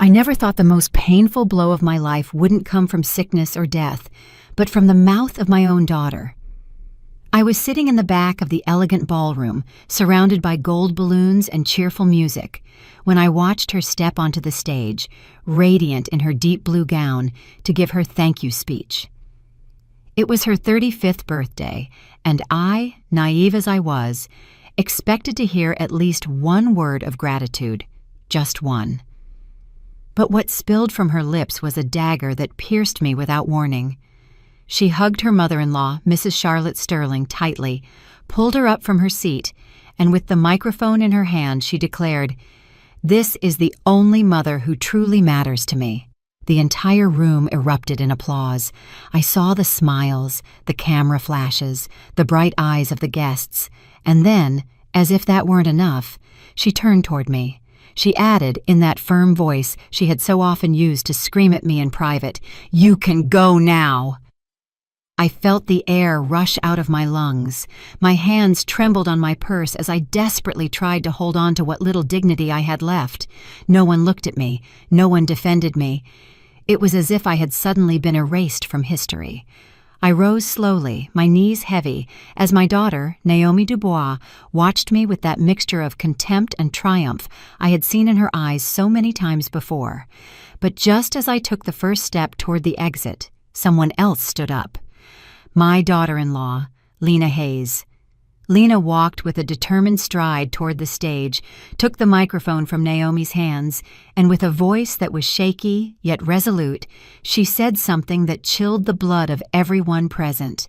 I never thought the most painful blow of my life wouldn't come from sickness or death, but from the mouth of my own daughter. I was sitting in the back of the elegant ballroom, surrounded by gold balloons and cheerful music, when I watched her step onto the stage, radiant in her deep blue gown, to give her thank you speech. It was her 35th birthday, and I, naive as I was, expected to hear at least one word of gratitude, just one. But what spilled from her lips was a dagger that pierced me without warning. She hugged her mother-in-law, Mrs. Charlotte Sterling, tightly, pulled her up from her seat, and with the microphone in her hand, she declared, "This is the only mother who truly matters to me." The entire room erupted in applause. I saw the smiles, the camera flashes, the bright eyes of the guests, and then, as if that weren't enough, she turned toward me. She added, in that firm voice she had so often used to scream at me in private, "You can go now!" I felt the air rush out of my lungs. My hands trembled on my purse as I desperately tried to hold on to what little dignity I had left. No one looked at me. No one defended me. It was as if I had suddenly been erased from history. I rose slowly, my knees heavy, as my daughter, Naomi Dubois, watched me with that mixture of contempt and triumph I had seen in her eyes so many times before. But just as I took the first step toward the exit, someone else stood up. My daughter-in-law, Lena Hayes. Lena walked with a determined stride toward the stage, took the microphone from Naomi's hands, and with a voice that was shaky yet resolute, she said something that chilled the blood of everyone present.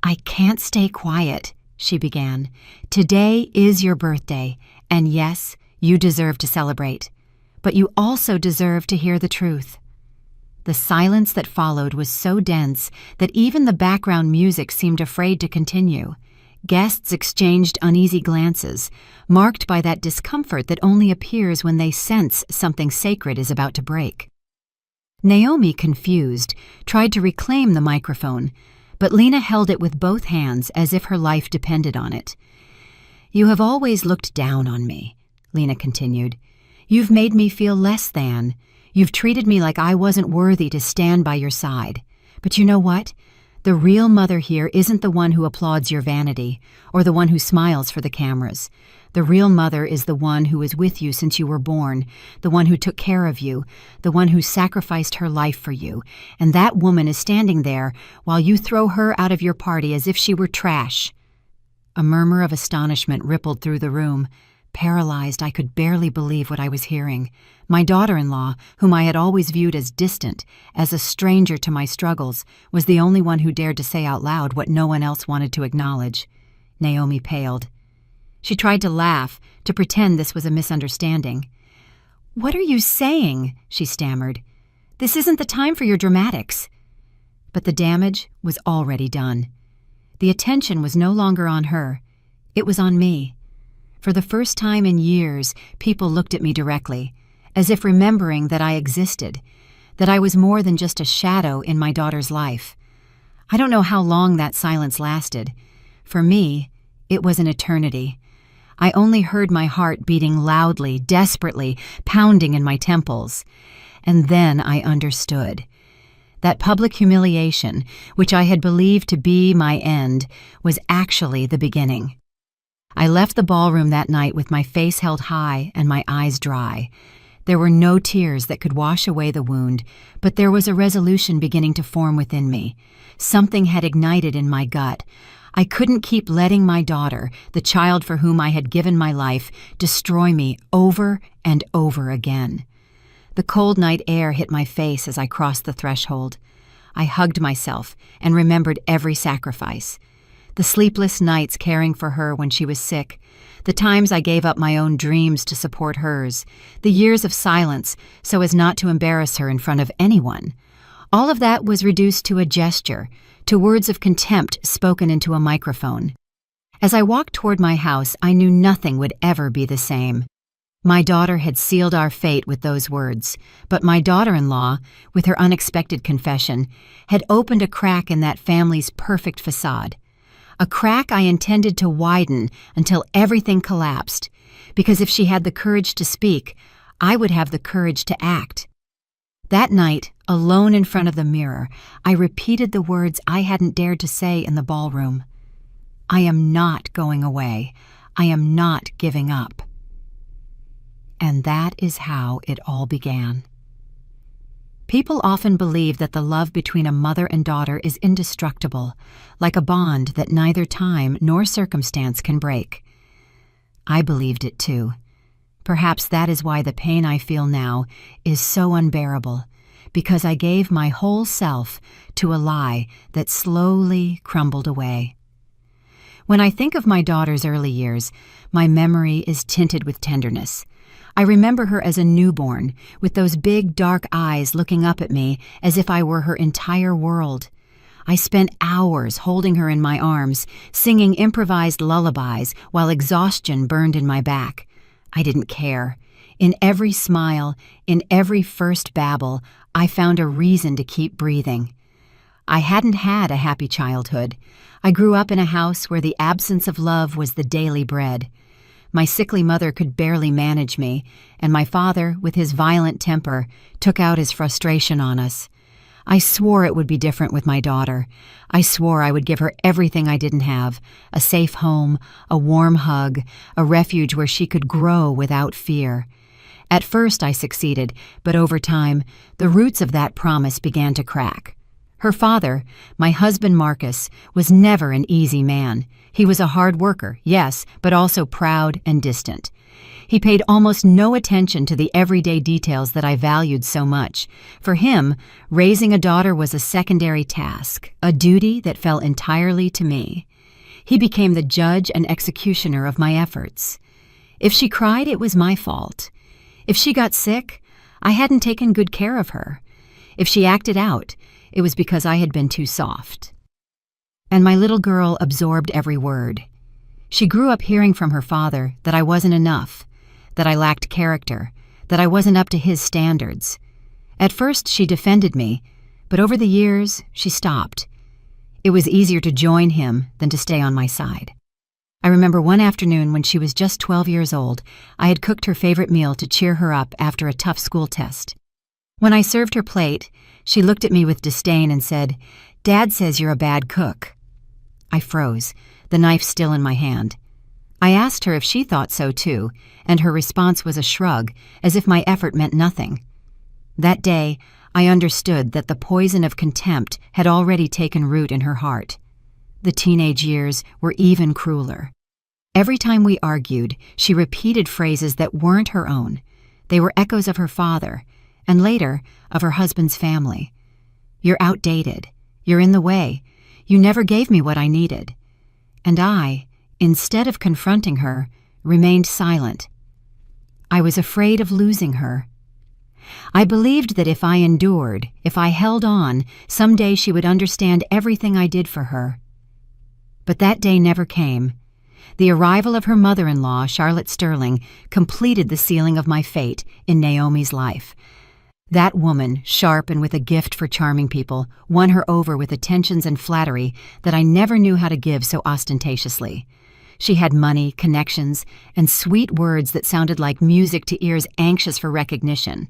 "I can't stay quiet," she began. "Today is your birthday, and yes, you deserve to celebrate. But you also deserve to hear the truth." The silence that followed was so dense that even the background music seemed afraid to continue. Guests exchanged uneasy glances, marked by that discomfort that only appears when they sense something sacred is about to break. Naomi, confused, tried to reclaim the microphone, but Lena held it with both hands as if her life depended on it. "You have always looked down on me," Lena continued. "You've made me feel less than. You've treated me like I wasn't worthy to stand by your side. But you know what? The real mother here isn't the one who applauds your vanity, or the one who smiles for the cameras. The real mother is the one who was with you since you were born, the one who took care of you, the one who sacrificed her life for you, and that woman is standing there while you throw her out of your party as if she were trash." A murmur of astonishment rippled through the room. Paralyzed, I could barely believe what I was hearing. My daughter-in-law, whom I had always viewed as distant, as a stranger to my struggles, was the only one who dared to say out loud what no one else wanted to acknowledge. Naomi paled. She tried to laugh, to pretend this was a misunderstanding. "What are you saying?" she stammered. "This isn't the time for your dramatics." But the damage was already done. The attention was no longer on her. It was on me. For the first time in years, people looked at me directly, as if remembering that I existed, that I was more than just a shadow in my daughter's life. I don't know how long that silence lasted. For me, it was an eternity. I only heard my heart beating loudly, desperately, pounding in my temples. And then I understood. That public humiliation, which I had believed to be my end, was actually the beginning. I left the ballroom that night with my face held high and my eyes dry. There were no tears that could wash away the wound, but there was a resolution beginning to form within me. Something had ignited in my gut. I couldn't keep letting my daughter, the child for whom I had given my life, destroy me over and over again. The cold night air hit my face as I crossed the threshold. I hugged myself and remembered every sacrifice. The sleepless nights caring for her when she was sick, the times I gave up my own dreams to support hers, the years of silence so as not to embarrass her in front of anyone. All of that was reduced to a gesture, to words of contempt spoken into a microphone. As I walked toward my house, I knew nothing would ever be the same. My daughter had sealed our fate with those words, but my daughter-in-law, with her unexpected confession, had opened a crack in that family's perfect facade. A crack I intended to widen until everything collapsed, because if she had the courage to speak, I would have the courage to act. That night, alone in front of the mirror, I repeated the words I hadn't dared to say in the ballroom. I am not going away. I am not giving up. And that is how it all began. People often believe that the love between a mother and daughter is indestructible, like a bond that neither time nor circumstance can break. I believed it too. Perhaps that is why the pain I feel now is so unbearable, because I gave my whole self to a lie that slowly crumbled away. When I think of my daughter's early years, my memory is tinted with tenderness. I remember her as a newborn, with those big dark eyes looking up at me as if I were her entire world. I spent hours holding her in my arms, singing improvised lullabies while exhaustion burned in my back. I didn't care. In every smile, in every first babble, I found a reason to keep breathing. I hadn't had a happy childhood. I grew up in a house where the absence of love was the daily bread. My sickly mother could barely manage me, and my father, with his violent temper, took out his frustration on us. I swore it would be different with my daughter. I swore I would give her everything I didn't have, a safe home, a warm hug, a refuge where she could grow without fear. At first I succeeded, but over time, the roots of that promise began to crack. Her father, my husband Marcus, was never an easy man. He was a hard worker, yes, but also proud and distant. He paid almost no attention to the everyday details that I valued so much. For him, raising a daughter was a secondary task, a duty that fell entirely to me. He became the judge and executioner of my efforts. If she cried, it was my fault. If she got sick, I hadn't taken good care of her. If she acted out, it was because I had been too soft. And my little girl absorbed every word. She grew up hearing from her father that I wasn't enough, that I lacked character, that I wasn't up to his standards. At first she defended me, but over the years she stopped. It was easier to join him than to stay on my side. I remember one afternoon when she was just 12 years old, I had cooked her favorite meal to cheer her up after a tough school test. When I served her plate, she looked at me with disdain and said, "Dad says you're a bad cook." I froze, the knife still in my hand. I asked her if she thought so too, and her response was a shrug, as if my effort meant nothing. That day, I understood that the poison of contempt had already taken root in her heart. The teenage years were even crueler. Every time we argued, she repeated phrases that weren't her own. They were echoes of her father, and later, of her husband's family. "You're outdated. You're in the way. You never gave me what I needed." And I, instead of confronting her, remained silent. I was afraid of losing her. I believed that if I endured, if I held on, someday she would understand everything I did for her. But that day never came. The arrival of her mother-in-law, Charlotte Sterling, completed the sealing of my fate in Naomi's life. That woman, sharp and with a gift for charming people, won her over with attentions and flattery that I never knew how to give so ostentatiously. She had money, connections, and sweet words that sounded like music to ears anxious for recognition.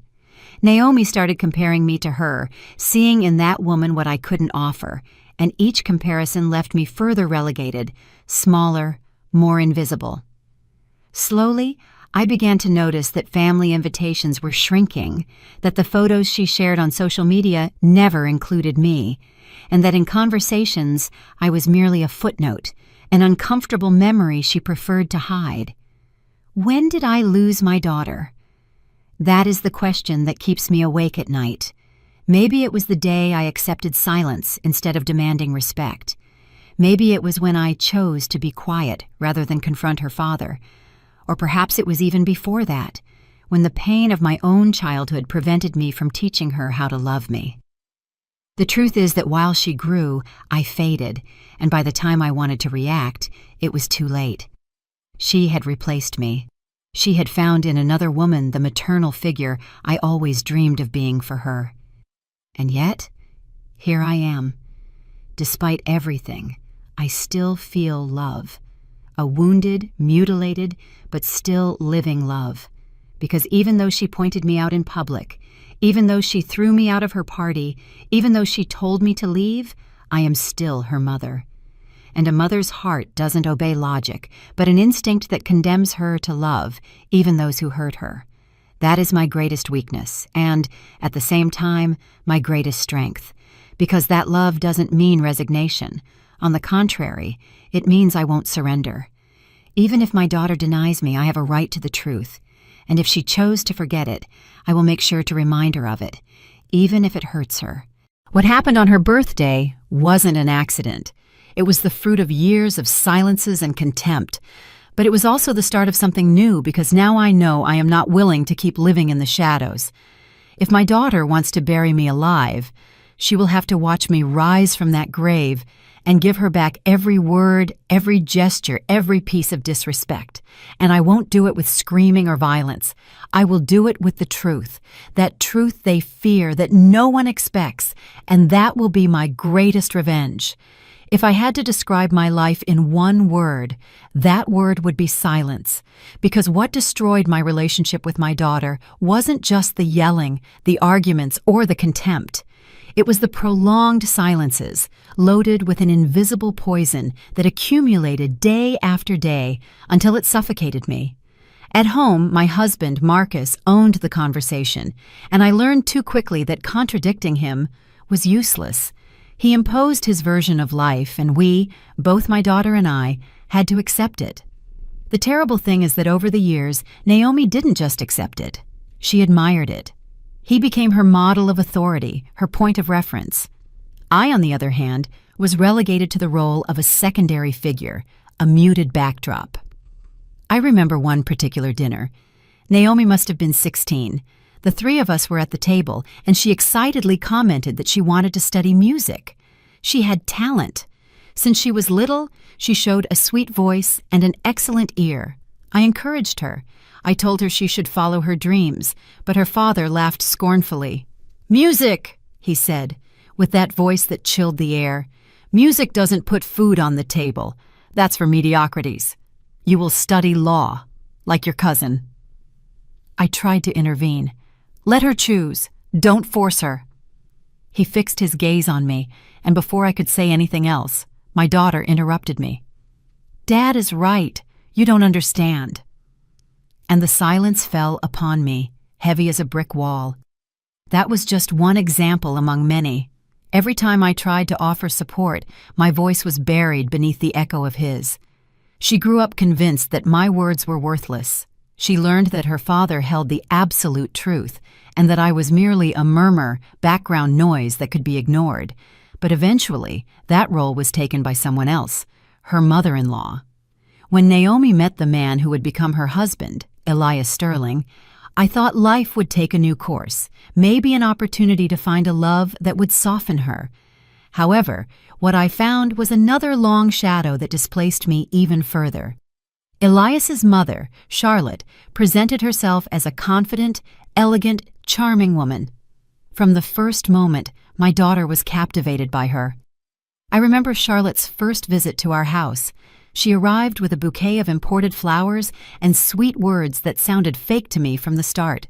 Naomi started comparing me to her, seeing in that woman what I couldn't offer, and each comparison left me further relegated, smaller, more invisible. Slowly, I began to notice that family invitations were shrinking, that the photos she shared on social media never included me, and that in conversations I was merely a footnote, an uncomfortable memory she preferred to hide. When did I lose my daughter? That is the question that keeps me awake at night. Maybe it was the day I accepted silence instead of demanding respect. Maybe it was when I chose to be quiet rather than confront her father. Or perhaps it was even before that, when the pain of my own childhood prevented me from teaching her how to love me. The truth is that while she grew, I faded, and by the time I wanted to react, it was too late. She had replaced me. She had found in another woman the maternal figure I always dreamed of being for her. And yet, here I am. Despite everything, I still feel love. A wounded, mutilated, but still living love. because even though she pointed me out in public, even though she threw me out of her party, even though she told me to leave, I am still her mother. And a mother's heart doesn't obey logic, but an instinct that condemns her to love, even those who hurt her. That is my greatest weakness, and, at the same time, my greatest strength, because that love doesn't mean resignation. On the contrary, it means I won't surrender. Even if my daughter denies me, I have a right to the truth, and if she chose to forget it, I will make sure to remind her of it, even if it hurts her. What happened on her birthday wasn't an accident. It was the fruit of years of silences and contempt. But it was also the start of something new, because now I know I am not willing to keep living in the shadows. If my daughter wants to bury me alive, she will have to watch me rise from that grave and give her back every word, every gesture, every piece of disrespect. And I won't do it with screaming or violence. I will do it with the truth, that truth they fear, that no one expects, and that will be my greatest revenge. If I had to describe my life in one word, that word would be silence, because what destroyed my relationship with my daughter wasn't just the yelling, the arguments, or the contempt. It was the prolonged silences, loaded with an invisible poison that accumulated day after day until it suffocated me. At home, my husband, Marcus, owned the conversation, and I learned too quickly that contradicting him was useless. He imposed his version of life, and we, both my daughter and I, had to accept it. The terrible thing is that over the years, Naomi didn't just accept it. She admired it. He became her model of authority, her point of reference. I, on the other hand, was relegated to the role of a secondary figure, a muted backdrop. I remember one particular dinner. Naomi must have been 16. The three of us were at the table, and she excitedly commented that she wanted to study music. She had talent. Since she was little, she showed a sweet voice and an excellent ear. I encouraged her. I told her she should follow her dreams, but her father laughed scornfully. "Music," he said, with that voice that chilled the air. "Music doesn't put food on the table. That's for mediocrities. You will study law, like your cousin." I tried to intervene. "Let her choose. Don't force her." He fixed his gaze on me, and before I could say anything else, my daughter interrupted me. "Dad is right. You don't understand." And the silence fell upon me, heavy as a brick wall. That was just one example among many. Every time I tried to offer support, my voice was buried beneath the echo of his. She grew up convinced that my words were worthless. She learned that her father held the absolute truth, and that I was merely a murmur, background noise that could be ignored. But eventually, that role was taken by someone else, her mother-in-law. When Naomi met the man who would become her husband, Elias Sterling, I thought life would take a new course, maybe an opportunity to find a love that would soften her. However, what I found was another long shadow that displaced me even further. Elias's mother, Charlotte, presented herself as a confident, elegant, charming woman. From the first moment, my daughter was captivated by her. I remember Charlotte's first visit to our house. She arrived with a bouquet of imported flowers and sweet words that sounded fake to me from the start.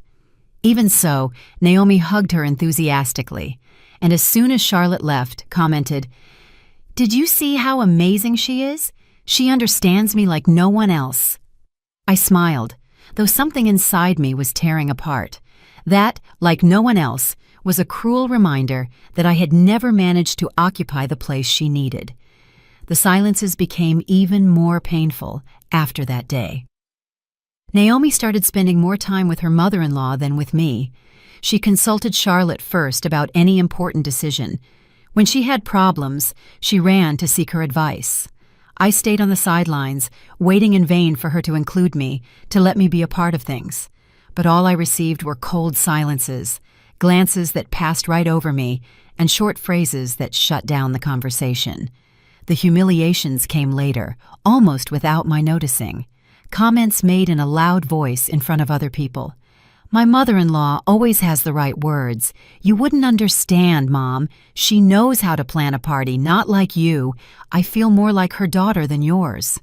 Even so, Naomi hugged her enthusiastically, and as soon as Charlotte left, commented, "Did you see how amazing she is? She understands me like no one else." I smiled, though something inside me was tearing apart. That, like no one else, was a cruel reminder that I had never managed to occupy the place she needed. The silences became even more painful after that day. Naomi started spending more time with her mother-in-law than with me. She consulted Charlotte first about any important decision. When she had problems, she ran to seek her advice. I stayed on the sidelines, waiting in vain for her to include me, to let me be a part of things. But all I received were cold silences, glances that passed right over me, and short phrases that shut down the conversation. The humiliations came later, almost without my noticing. Comments made in a loud voice in front of other people. "My mother-in-law always has the right words. You wouldn't understand, Mom. She knows how to plan a party, not like you. I feel more like her daughter than yours."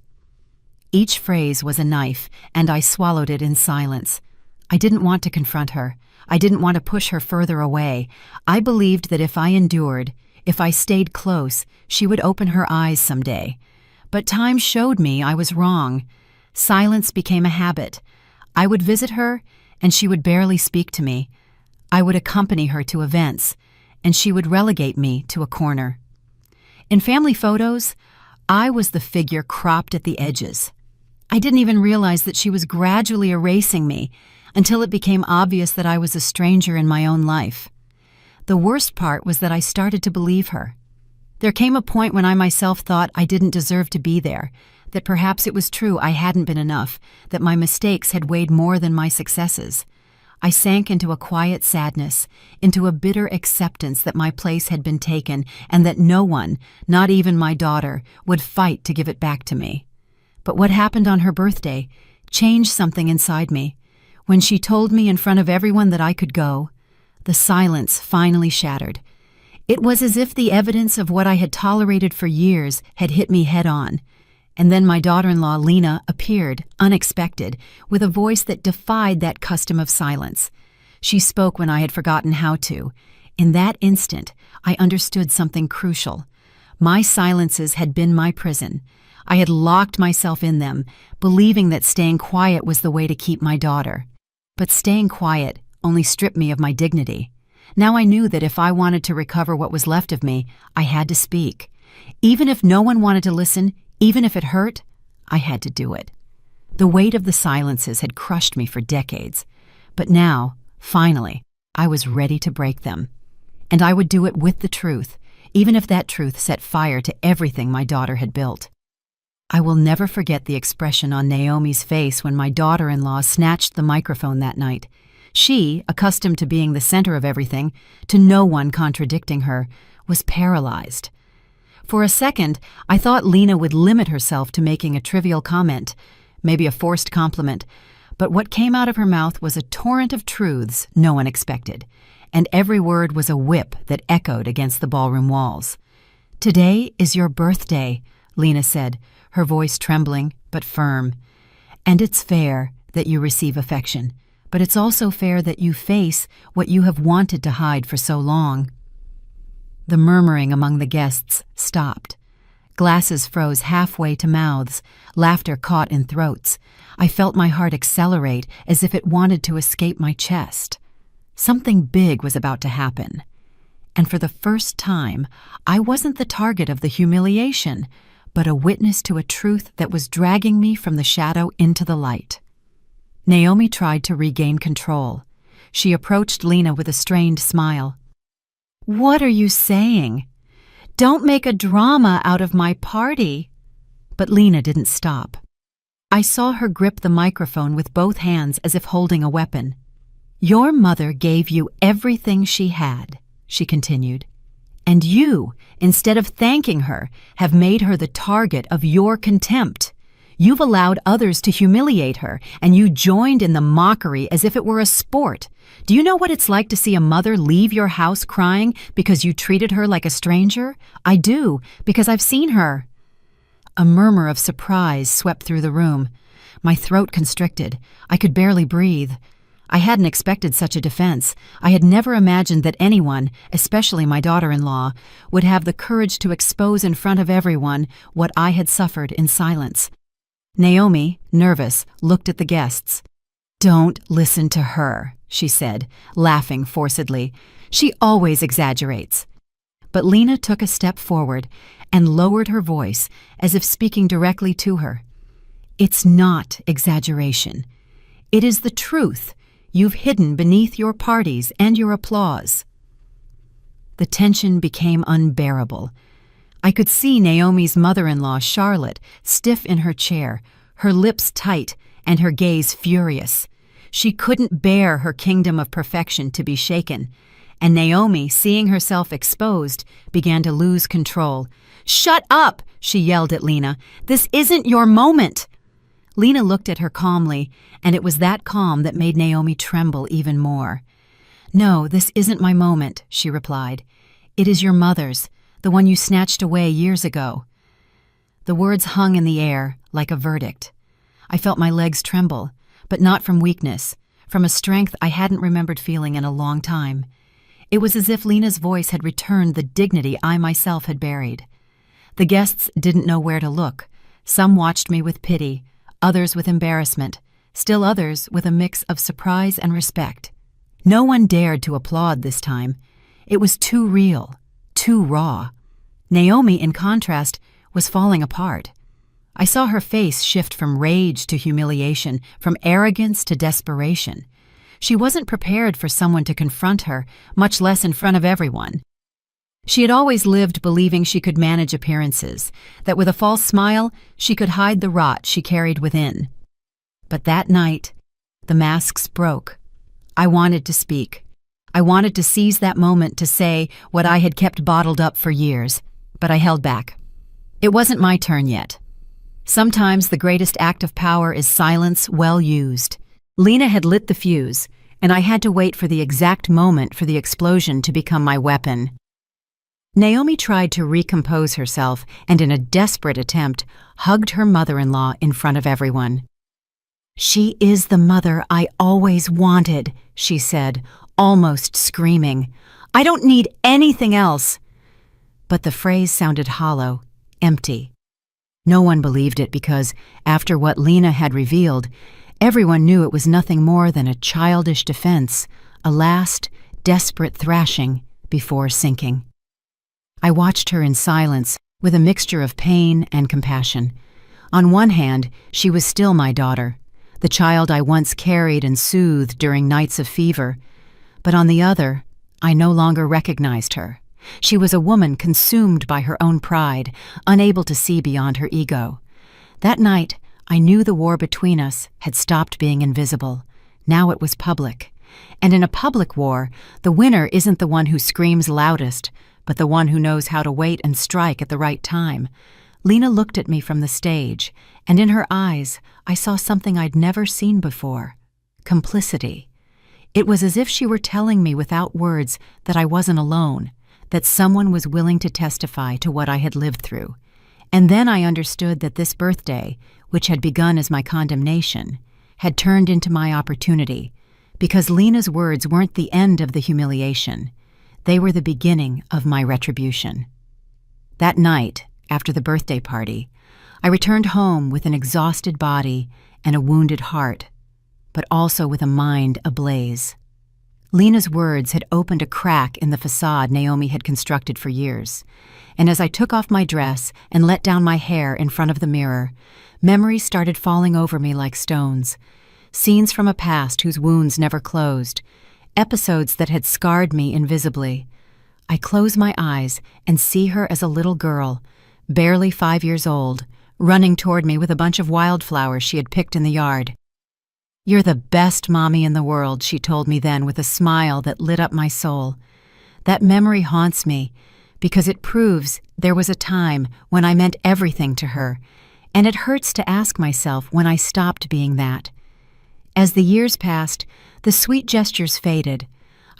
Each phrase was a knife, and I swallowed it in silence. I didn't want to confront her. I didn't want to push her further away. I believed that if I endured, if I stayed close, she would open her eyes someday. But time showed me I was wrong. Silence became a habit. I would visit her, and she would barely speak to me. I would accompany her to events, and she would relegate me to a corner. In family photos, I was the figure cropped at the edges. I didn't even realize that she was gradually erasing me until it became obvious that I was a stranger in my own life. The worst part was that I started to believe her. There came a point when I myself thought I didn't deserve to be there, that perhaps it was true I hadn't been enough, that my mistakes had weighed more than my successes. I sank into a quiet sadness, into a bitter acceptance that my place had been taken and that no one, not even my daughter, would fight to give it back to me. But what happened on her birthday changed something inside me. When she told me in front of everyone that I could go, the silence finally shattered. It was as if the evidence of what I had tolerated for years had hit me head on. And then my daughter-in-law, Lena, appeared, unexpected, with a voice that defied that custom of silence. She spoke when I had forgotten how to. In that instant, I understood something crucial. My silences had been my prison. I had locked myself in them, believing that staying quiet was the way to keep my daughter. But staying quiet only stripped me of my dignity. Now I knew that if I wanted to recover what was left of me, I had to speak. Even if no one wanted to listen, even if it hurt, I had to do it. The weight of the silences had crushed me for decades. But now, finally, I was ready to break them. And I would do it with the truth, even if that truth set fire to everything my daughter had built. I will never forget the expression on Naomi's face when my daughter-in-law snatched the microphone that night. She, accustomed to being the center of everything, to no one contradicting her, was paralyzed. For a second, I thought Lena would limit herself to making a trivial comment, maybe a forced compliment, but what came out of her mouth was a torrent of truths no one expected, and every word was a whip that echoed against the ballroom walls. "Today is your birthday," Lena said, her voice trembling but firm. "And it's fair that you receive affection, but it's also fair that you face what you have wanted to hide for so long." The murmuring among the guests stopped. Glasses froze halfway to mouths, laughter caught in throats. I felt my heart accelerate as if it wanted to escape my chest. Something big was about to happen. And for the first time, I wasn't the target of the humiliation, but a witness to a truth that was dragging me from the shadow into the light. Naomi tried to regain control. She approached Lena with a strained smile. "What are you saying? Don't make a drama out of my party." But Lena didn't stop. I saw her grip the microphone with both hands as if holding a weapon. "Your mother gave you everything she had," she continued. "And you, instead of thanking her, have made her the target of your contempt. You've allowed others to humiliate her, and you joined in the mockery as if it were a sport. Do you know what it's like to see a mother leave your house crying because you treated her like a stranger? I do, because I've seen her." A murmur of surprise swept through the room. My throat constricted. I could barely breathe. I hadn't expected such a defense. I had never imagined that anyone, especially my daughter-in-law, would have the courage to expose in front of everyone what I had suffered in silence. Naomi, nervous, looked at the guests. "Don't listen to her," she said, laughing forcedly. "She always exaggerates." But Lena took a step forward and lowered her voice as if speaking directly to her. "It's not exaggeration. It is the truth you've hidden beneath your parties and your applause." The tension became unbearable. I could see Naomi's mother-in-law, Charlotte, stiff in her chair, her lips tight and her gaze furious. She couldn't bear her kingdom of perfection to be shaken, and Naomi, seeing herself exposed, began to lose control. "Shut up!" she yelled at Lena. "This isn't your moment!" Lena looked at her calmly, and it was that calm that made Naomi tremble even more. "No, this isn't my moment," she replied. "It is your mother's, the one you snatched away years ago." The words hung in the air like a verdict. I felt my legs tremble, but not from weakness, from a strength I hadn't remembered feeling in a long time. It was as if Lena's voice had returned the dignity I myself had buried. The guests didn't know where to look. Some watched me with pity, others with embarrassment, still others with a mix of surprise and respect. No one dared to applaud this time. It was too real, too raw. Naomi, in contrast, was falling apart. I saw her face shift from rage to humiliation, from arrogance to desperation. She wasn't prepared for someone to confront her, much less in front of everyone. She had always lived believing she could manage appearances, that with a false smile she could hide the rot she carried within. But that night, the masks broke. I wanted to speak. I wanted to seize that moment to say what I had kept bottled up for years, but I held back. It wasn't my turn yet. Sometimes the greatest act of power is silence well used. Lena had lit the fuse, and I had to wait for the exact moment for the explosion to become my weapon. Naomi tried to recompose herself and, in a desperate attempt, hugged her mother-in-law in front of everyone. "She is the mother I always wanted," she said, almost screaming. "I don't need anything else." But the phrase sounded hollow, empty. No one believed it because, after what Lena had revealed, everyone knew it was nothing more than a childish defense, a last, desperate thrashing before sinking. I watched her in silence, with a mixture of pain and compassion. On one hand, she was still my daughter, the child I once carried and soothed during nights of fever. But on the other, I no longer recognized her. She was a woman consumed by her own pride, unable to see beyond her ego. That night, I knew the war between us had stopped being invisible. Now it was public. And in a public war, the winner isn't the one who screams loudest, but the one who knows how to wait and strike at the right time. Lena looked at me from the stage, and in her eyes, I saw something I'd never seen before: complicity. It was as if she were telling me without words that I wasn't alone, that someone was willing to testify to what I had lived through. And then I understood that this birthday, which had begun as my condemnation, had turned into my opportunity, because Lena's words weren't the end of the humiliation. They were the beginning of my retribution. That night, after the birthday party, I returned home with an exhausted body and a wounded heart, but also with a mind ablaze. Lena's words had opened a crack in the facade Naomi had constructed for years, and as I took off my dress and let down my hair in front of the mirror, memories started falling over me like stones. Scenes from a past whose wounds never closed, episodes that had scarred me invisibly. I close my eyes and see her as a little girl, barely 5 years old, running toward me with a bunch of wildflowers she had picked in the yard. "You're the best mommy in the world," she told me then with a smile that lit up my soul. That memory haunts me because it proves there was a time when I meant everything to her, and it hurts to ask myself when I stopped being that. As the years passed, the sweet gestures faded.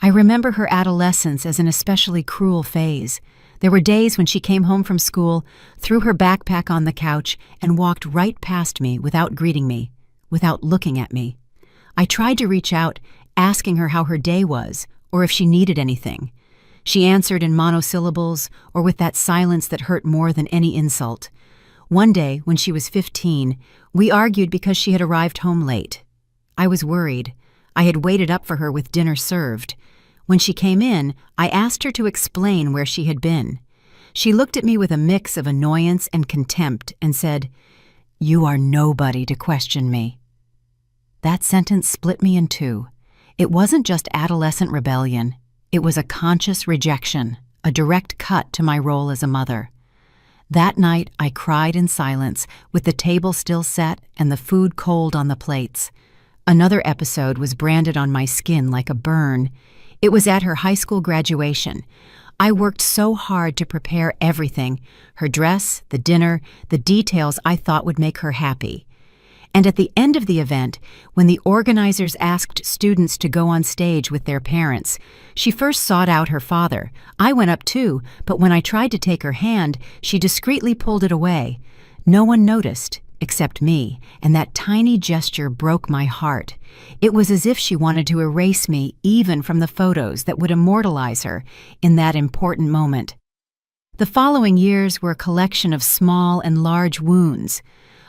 I remember her adolescence as an especially cruel phase. There were days when she came home from school, threw her backpack on the couch, and walked right past me without greeting me, without looking at me. I tried to reach out, asking her how her day was, or if she needed anything. She answered in monosyllables, or with that silence that hurt more than any insult. One day, when she was 15, we argued because she had arrived home late. I was worried. I had waited up for her with dinner served. When she came in, I asked her to explain where she had been. She looked at me with a mix of annoyance and contempt and said, "You are nobody to question me." That sentence split me in two. It wasn't just adolescent rebellion. It was a conscious rejection, a direct cut to my role as a mother. That night, I cried in silence, with the table still set and the food cold on the plates. Another episode was branded on my skin like a burn. It was at her high school graduation. I worked so hard to prepare everything: her dress, the dinner, the details I thought would make her happy. And at the end of the event, when the organizers asked students to go on stage with their parents, she first sought out her father. I went up too, but when I tried to take her hand, she discreetly pulled it away. No one noticed, except me, and that tiny gesture broke my heart. It was as if she wanted to erase me even from the photos that would immortalize her in that important moment. The following years were a collection of small and large wounds.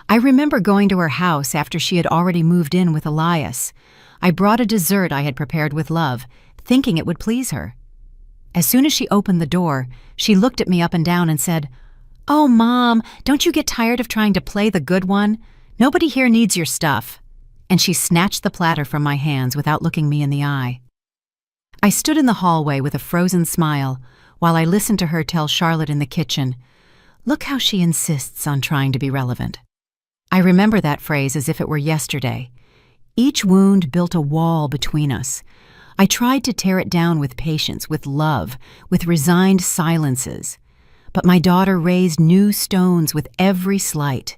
I remember going to her house after she had already moved in with Elias. I brought a dessert I had prepared with love, thinking it would please her. As soon as she opened the door, she looked at me up and down and said, "Oh, Mom, don't you get tired of trying to play the good one? Nobody here needs your stuff." And she snatched the platter from my hands without looking me in the eye. I stood in the hallway with a frozen smile while I listened to her tell Charlotte in the kitchen, "Look how she insists on trying to be relevant." I remember that phrase as if it were yesterday. Each wound built a wall between us. I tried to tear it down with patience, with love, with resigned silences. But my daughter raised new stones with every slight.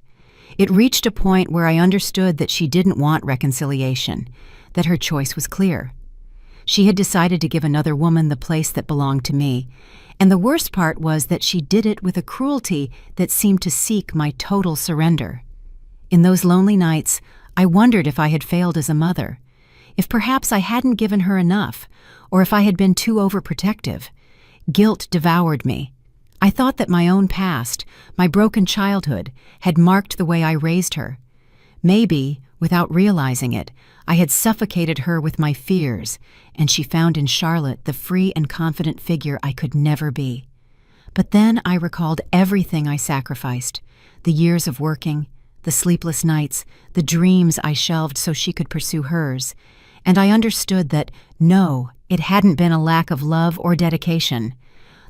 It reached a point where I understood that she didn't want reconciliation, that her choice was clear. She had decided to give another woman the place that belonged to me, and the worst part was that she did it with a cruelty that seemed to seek my total surrender. In those lonely nights, I wondered if I had failed as a mother, if perhaps I hadn't given her enough, or if I had been too overprotective. Guilt devoured me. I thought that my own past, my broken childhood, had marked the way I raised her. Maybe, without realizing it, I had suffocated her with my fears, and she found in Charlotte the free and confident figure I could never be. But then I recalled everything I sacrificed, the years of working, the sleepless nights, the dreams I shelved so she could pursue hers, and I understood that, no, it hadn't been a lack of love or dedication.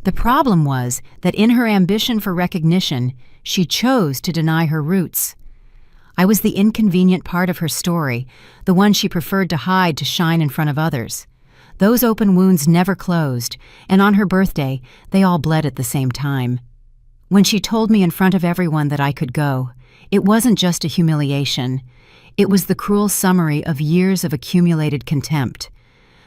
The problem was that in her ambition for recognition, she chose to deny her roots. I was the inconvenient part of her story, the one she preferred to hide to shine in front of others. Those open wounds never closed, and on her birthday, they all bled at the same time. When she told me in front of everyone that I could go, it wasn't just a humiliation. It was the cruel summary of years of accumulated contempt.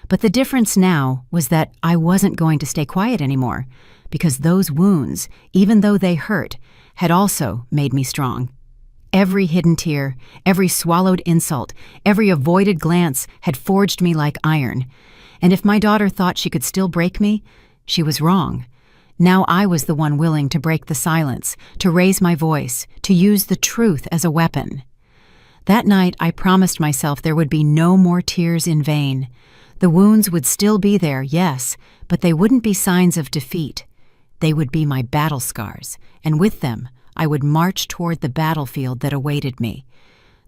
But the difference now was that I wasn't going to stay quiet anymore, because those wounds, even though they hurt, had also made me strong. Every hidden tear, every swallowed insult, every avoided glance had forged me like iron. And if my daughter thought she could still break me, she was wrong. Now I was the one willing to break the silence, to raise my voice, to use the truth as a weapon. That night I promised myself there would be no more tears in vain. The wounds would still be there, yes, but they wouldn't be signs of defeat. They would be my battle scars, and with them I would march toward the battlefield that awaited me,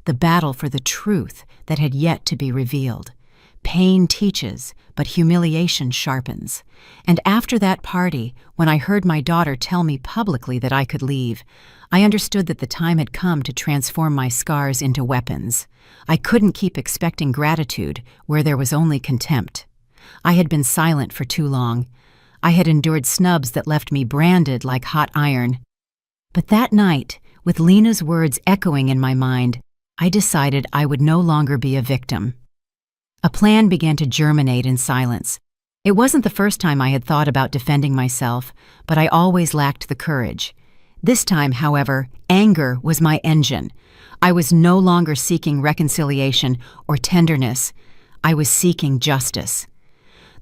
the battle for the truth that had yet to be revealed. Pain teaches, but humiliation sharpens. And after that party, when I heard my daughter tell me publicly that I could leave, I understood that the time had come to transform my scars into weapons. I couldn't keep expecting gratitude where there was only contempt. I had been silent for too long. I had endured snubs that left me branded like hot iron. But that night, with Lena's words echoing in my mind, I decided I would no longer be a victim. A plan began to germinate in silence. It wasn't the first time I had thought about defending myself, but I always lacked the courage. This time, however, anger was my engine. I was no longer seeking reconciliation or tenderness. I was seeking justice.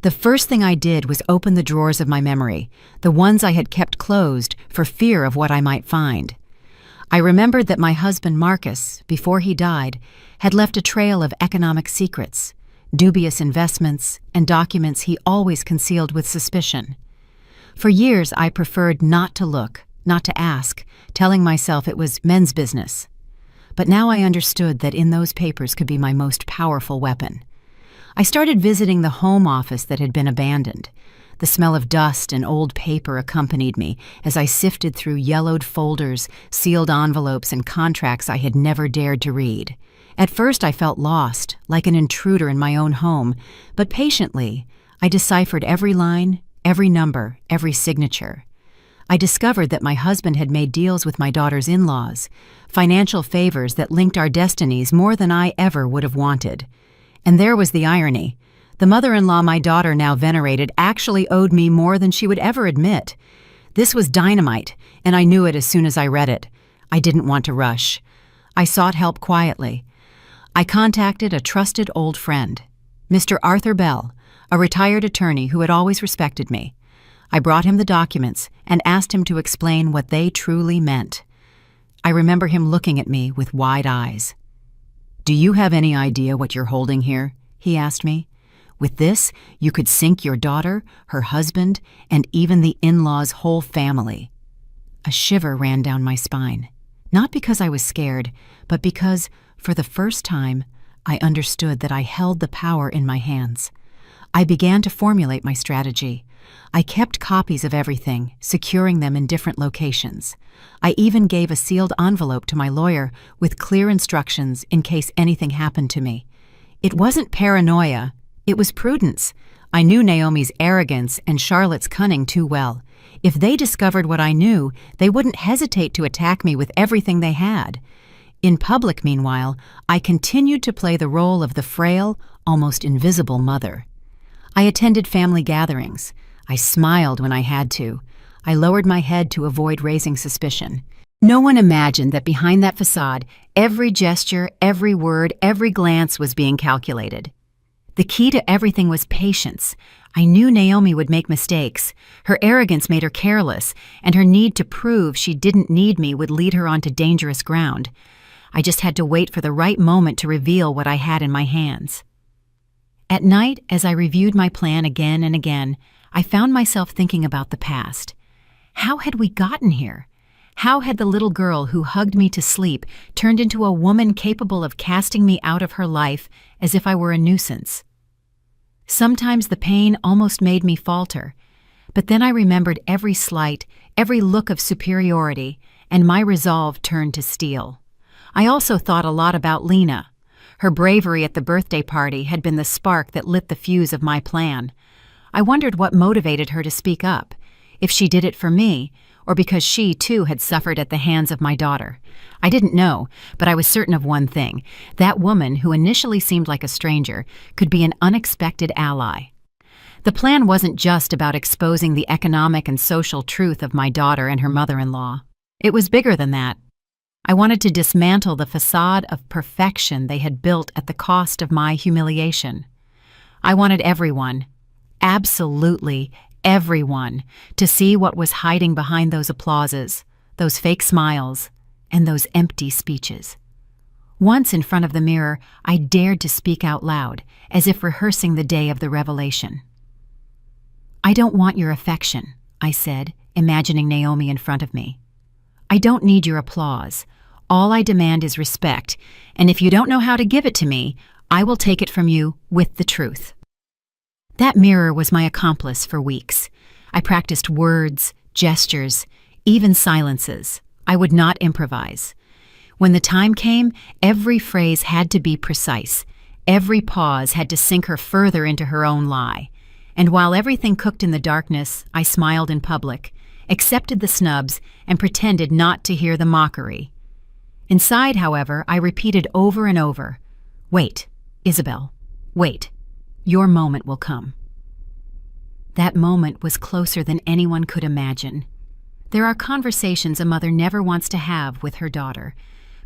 The first thing I did was open the drawers of my memory, the ones I had kept closed for fear of what I might find. I remembered that my husband Marcus, before he died, had left a trail of economic secrets, dubious investments, and documents he always concealed with suspicion. For years I preferred not to look, not to ask, telling myself it was men's business. But now I understood that in those papers could be my most powerful weapon. I started visiting the home office that had been abandoned. The smell of dust and old paper accompanied me as I sifted through yellowed folders, sealed envelopes, and contracts I had never dared to read. At first I felt lost, like an intruder in my own home, but patiently, I deciphered every line, every number, every signature. I discovered that my husband had made deals with my daughter's in-laws, financial favors that linked our destinies more than I ever would have wanted. And there was the irony. The mother-in-law my daughter now venerated actually owed me more than she would ever admit. This was dynamite, and I knew it as soon as I read it. I didn't want to rush. I sought help quietly. I contacted a trusted old friend, Mr. Arthur Bell, a retired attorney who had always respected me. I brought him the documents and asked him to explain what they truly meant. I remember him looking at me with wide eyes. "Do you have any idea what you're holding here?" he asked me. "With this, you could sink your daughter, her husband, and even the in-laws' whole family." A shiver ran down my spine, not because I was scared, but because, for the first time, I understood that I held the power in my hands. I began to formulate my strategy. I kept copies of everything, securing them in different locations. I even gave a sealed envelope to my lawyer with clear instructions in case anything happened to me. It wasn't paranoia, it was prudence. I knew Naomi's arrogance and Charlotte's cunning too well. If they discovered what I knew, they wouldn't hesitate to attack me with everything they had. In public, meanwhile, I continued to play the role of the frail, almost invisible mother. I attended family gatherings. I smiled when I had to. I lowered my head to avoid raising suspicion. No one imagined that behind that facade, every gesture, every word, every glance was being calculated. The key to everything was patience. I knew Naomi would make mistakes. Her arrogance made her careless, and her need to prove she didn't need me would lead her onto dangerous ground. I just had to wait for the right moment to reveal what I had in my hands. At night, as I reviewed my plan again and again, I found myself thinking about the past. How had we gotten here? How had the little girl who hugged me to sleep turned into a woman capable of casting me out of her life as if I were a nuisance? Sometimes the pain almost made me falter, but then I remembered every slight, every look of superiority, and my resolve turned to steel. I also thought a lot about Lena. Her bravery at the birthday party had been the spark that lit the fuse of my plan. I wondered what motivated her to speak up, if she did it for me, or because she, too, had suffered at the hands of my daughter. I didn't know, but I was certain of one thing. That woman, who initially seemed like a stranger, could be an unexpected ally. The plan wasn't just about exposing the economic and social truth of my daughter and her mother-in-law. It was bigger than that. I wanted to dismantle the facade of perfection they had built at the cost of my humiliation. I wanted everyone, absolutely everyone, to see what was hiding behind those applauses, those fake smiles, and those empty speeches. Once in front of the mirror, I dared to speak out loud, as if rehearsing the day of the revelation. "I don't want your affection," I said, imagining Naomi in front of me. "I don't need your applause. All I demand is respect, and if you don't know how to give it to me, I will take it from you with the truth." That mirror was my accomplice for weeks. I practiced words, gestures, even silences. I would not improvise. When the time came, every phrase had to be precise. Every pause had to sink her further into her own lie. And while everything cooked in the darkness, I smiled in public, accepted the snubs, and pretended not to hear the mockery. Inside, however, I repeated over and over, "Wait, Isabel, wait. Your moment will come." That moment was closer than anyone could imagine. There are conversations a mother never wants to have with her daughter.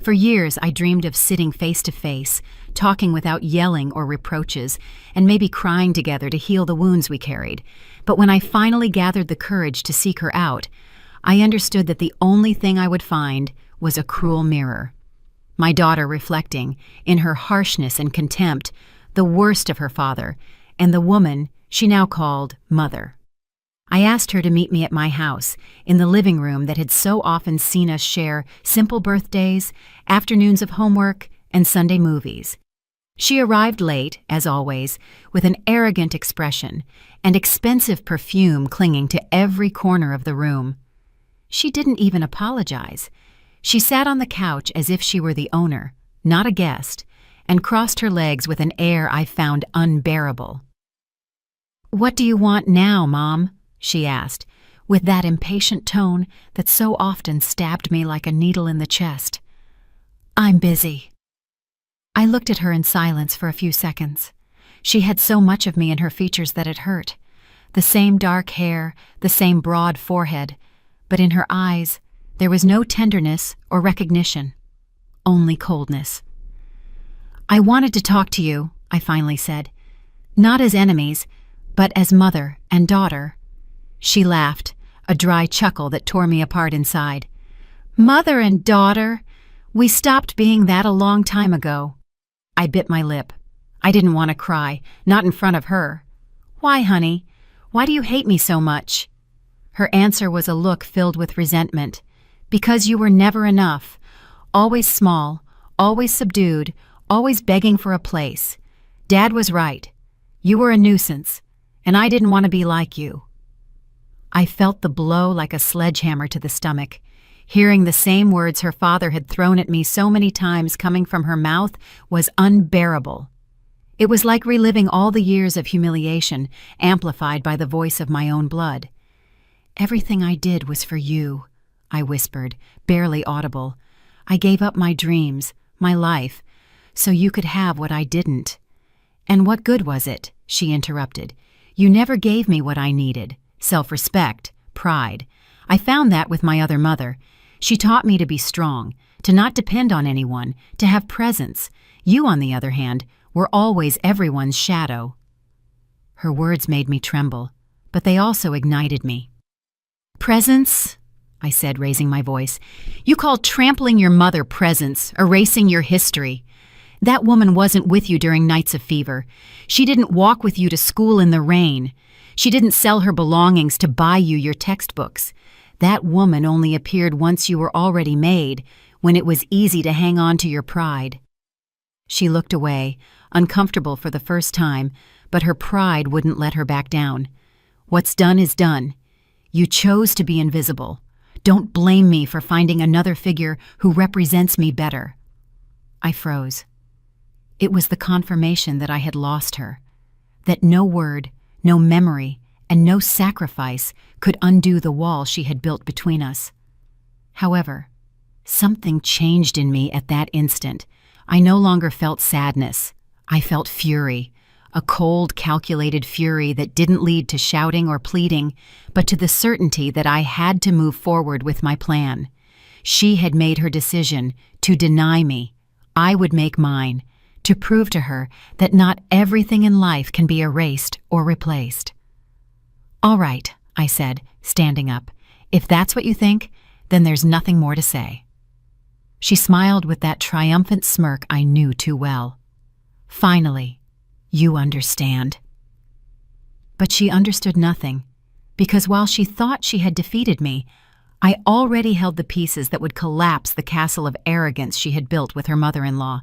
For years, I dreamed of sitting face to face, talking without yelling or reproaches, and maybe crying together to heal the wounds we carried. But when I finally gathered the courage to seek her out, I understood that the only thing I would find was a cruel mirror. My daughter reflecting, in her harshness and contempt, the worst of her father, and the woman she now called Mother. I asked her to meet me at my house, in the living room that had so often seen us share simple birthdays, afternoons of homework, and Sunday movies. She arrived late, as always, with an arrogant expression and expensive perfume clinging to every corner of the room. She didn't even apologize. She sat on the couch as if she were the owner, not a guest, and crossed her legs with an air I found unbearable. "What do you want now, Mom?" she asked, with that impatient tone that so often stabbed me like a needle in the chest. "I'm busy." I looked at her in silence for a few seconds. She had so much of me in her features that it hurt. The same dark hair, the same broad forehead, but in her eyes there was no tenderness or recognition, only coldness. "I wanted to talk to you," I finally said. "Not as enemies, but as mother and daughter." She laughed, a dry chuckle that tore me apart inside. "Mother and daughter? We stopped being that a long time ago." I bit my lip. I didn't want to cry, not in front of her. "Why, honey? Why do you hate me so much?" Her answer was a look filled with resentment. "Because you were never enough. Always small, always subdued, always begging for a place. Dad was right. You were a nuisance, and I didn't want to be like you." I felt the blow like a sledgehammer to the stomach. Hearing the same words her father had thrown at me so many times coming from her mouth was unbearable. It was like reliving all the years of humiliation, amplified by the voice of my own blood. "Everything I did was for you," I whispered, barely audible. "I gave up my dreams, my life, so you could have what I didn't." "And what good was it?" she interrupted. "You never gave me what I needed. Self-respect, pride. I found that with my other mother. She taught me to be strong, to not depend on anyone, to have presence. You, on the other hand, were always everyone's shadow." Her words made me tremble, but they also ignited me. "Presence?" I said, raising my voice. "You call trampling your mother presence, erasing your history. That woman wasn't with you during nights of fever. She didn't walk with you to school in the rain. She didn't sell her belongings to buy you your textbooks. That woman only appeared once you were already made, when it was easy to hang on to your pride." She looked away, uncomfortable for the first time, but her pride wouldn't let her back down. "What's done is done. You chose to be invisible. Don't blame me for finding another figure who represents me better." I froze. It was the confirmation that I had lost her, that no word, no memory, and no sacrifice could undo the wall she had built between us. However, something changed in me at that instant. I no longer felt sadness. I felt fury, a cold, calculated fury that didn't lead to shouting or pleading, but to the certainty that I had to move forward with my plan. She had made her decision to deny me. I would make mine, to prove to her that not everything in life can be erased or replaced. "All right," I said, standing up. "If that's what you think, then there's nothing more to say." She smiled with that triumphant smirk I knew too well. "Finally, you understand." But she understood nothing, because while she thought she had defeated me, I already held the pieces that would collapse the castle of arrogance she had built with her mother-in-law.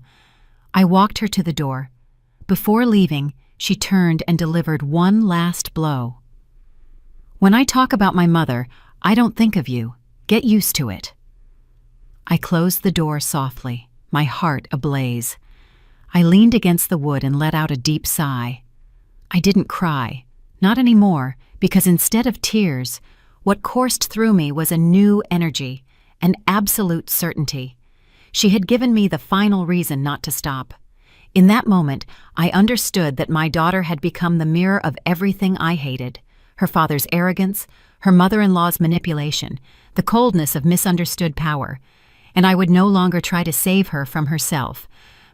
I walked her to the door. Before leaving, she turned and delivered one last blow. "When I talk about my mother, I don't think of you. Get used to it." I closed the door softly, my heart ablaze. I leaned against the wood and let out a deep sigh. I didn't cry, not anymore, because instead of tears, what coursed through me was a new energy, an absolute certainty. She had given me the final reason not to stop. In that moment, I understood that my daughter had become the mirror of everything I hated. Her father's arrogance, her mother-in-law's manipulation, the coldness of misunderstood power, and I would no longer try to save her from herself.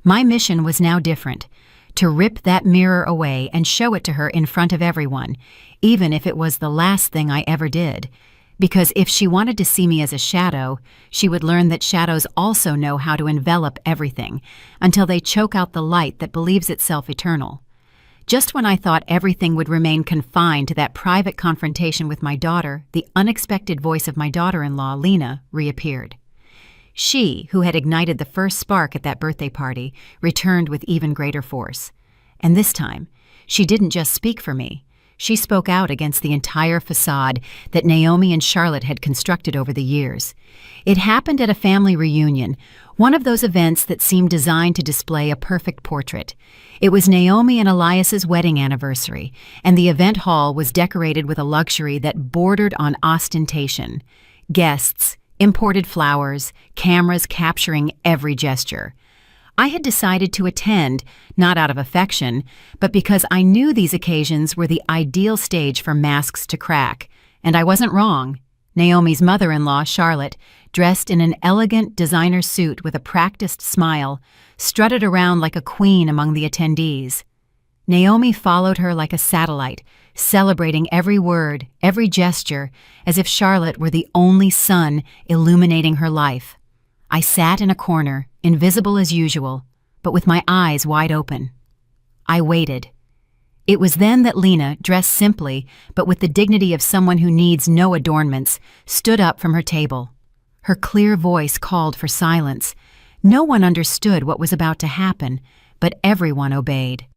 My mission was now different, to rip that mirror away and show it to her in front of everyone, even if it was the last thing I ever did. Because if she wanted to see me as a shadow, she would learn that shadows also know how to envelop everything, until they choke out the light that believes itself eternal. Just when I thought everything would remain confined to that private confrontation with my daughter, the unexpected voice of my daughter-in-law, Lena, reappeared. She, who had ignited the first spark at that birthday party, returned with even greater force. And this time, she didn't just speak for me. She spoke out against the entire facade that Naomi and Charlotte had constructed over the years. It happened at a family reunion, one of those events that seemed designed to display a perfect portrait. It was Naomi and Elias's wedding anniversary, and the event hall was decorated with a luxury that bordered on ostentation. Guests, imported flowers, cameras capturing every gesture. I had decided to attend, not out of affection, but because I knew these occasions were the ideal stage for masks to crack, and I wasn't wrong. Naomi's mother-in-law, Charlotte, dressed in an elegant designer suit with a practiced smile, strutted around like a queen among the attendees. Naomi followed her like a satellite, celebrating every word, every gesture, as if Charlotte were the only sun illuminating her life. I sat in a corner, invisible as usual, but with my eyes wide open. I waited. It was then that Lena, dressed simply, but with the dignity of someone who needs no adornments, stood up from her table. Her clear voice called for silence. No one understood what was about to happen, but everyone obeyed.